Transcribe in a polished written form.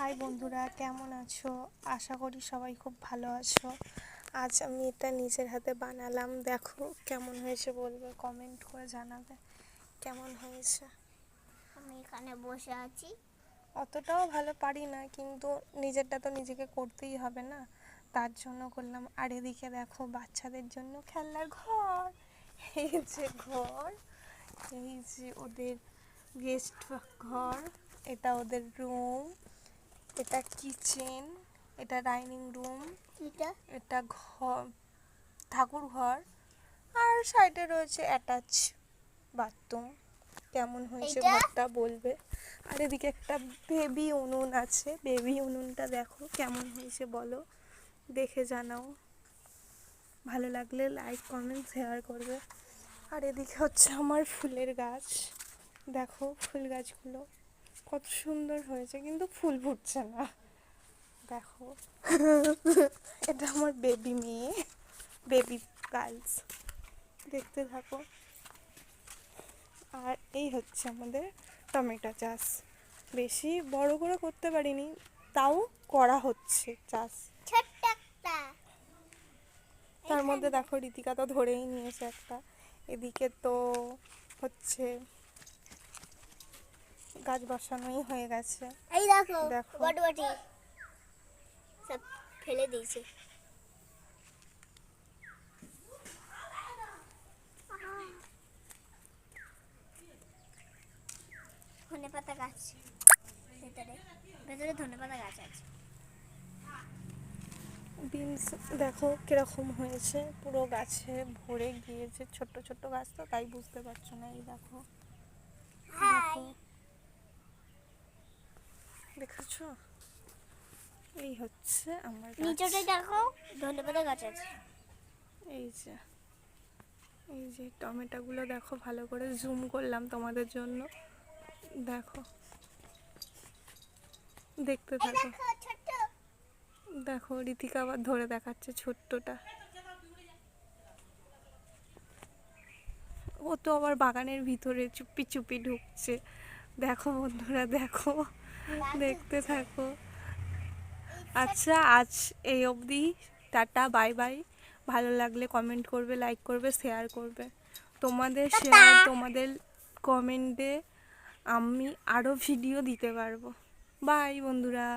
High বন্ধুরা, কেমন আছো? আশা করি সবাই খুব ভালো আছো। আজ আমি এটা নিজের হাতে বানালাম, দেখো কেমন হয়েছে বলবে, কমেন্ট করে জানাবে কেমন হয়েছে। আমি এখানে বসে আছি। অতটাও ভালো পারি না, কিন্তু নিজেরটা তো নিজেকে করতেই হবে না, তার জন্য করলাম। আর এদিকে দেখো বাচ্চাদের জন্য খেলনার ঘর, এই যে ঘর, এই যে ওদের গেস্ট ঘর, এটা ওদের রুম, এটা কিচেন, এটা ডাইনিং রুম, এটা ঘর, ঠাকুর ঘর, আর সাইডে রয়েছে অ্যাটাচ বাথরুম। কেমন হয়েছে ঘরটা বলবে। আর এদিকে একটা বেবি উনুন আছে, বেবি উনুনটা দেখো কেমন হয়েছে বলো, দেখে জানাও। ভালো লাগলে লাইক কমেন্ট শেয়ার করবে। আর এদিকে হচ্ছে আমার ফুলের গাছ, দেখো ফুল গাছগুলো কত সুন্দর হয়েছে, কিন্তু ফুল ফুটছে না। দেখো এটা আমার বেবি মেয়ে, বেবি গার্লস, দেখতে থাকো। আর এই হচ্ছে আমাদের টমেটো চাষ, বেশি বড় করে করতে পারিনি, তাও করা হচ্ছে চাষ। তার মধ্যে দেখো রীতিকা তো ধরেই নিয়েছে একটা। এদিকে তো হচ্ছে গাছ বসানোই হয়ে গেছে। এই দেখো দেখো বটবটি সব ফেলে দিয়েছে। ধনেপাতা গাছ, ভেতরে ধনেপাতা গাছ আছে। বিনস দেখো কিরকম হয়েছে, পুরো গাছে ভরে গিয়েছে, ছোট্ট ছোট্ট গাছ তো তাই বুঝতে পারছো না। এই দেখো, দেখো দেখেছো, এই হচ্ছে আমার গাছ। নিচেটা দেখো ধনেপাতা গাছ আছে। এই যে, এই যে টমেটোগুলো দেখো, ভালো করে জুম করলাম তোমাদের জন্য, দেখো, দেখতে থাকো। দেখো রীতিকা আবার ধরে দেখাচ্ছে ছোট্টটা, ও তো আবার বাগানের ভিতরে চুপি চুপি ঢুকছে। দেখো বন্ধুরা, দেখো, দেখতে থাকো। আচ্ছা, আজ এই অবধি, টাটা, বাই বাই। ভালো লাগলে কমেন্ট করবে, লাইক করবে, শেয়ার করবে। তোমাদের শেয়ার, তোমাদের কমেন্টে আমি আরও ভিডিও দিতে পারবো। বাই বন্ধুরা।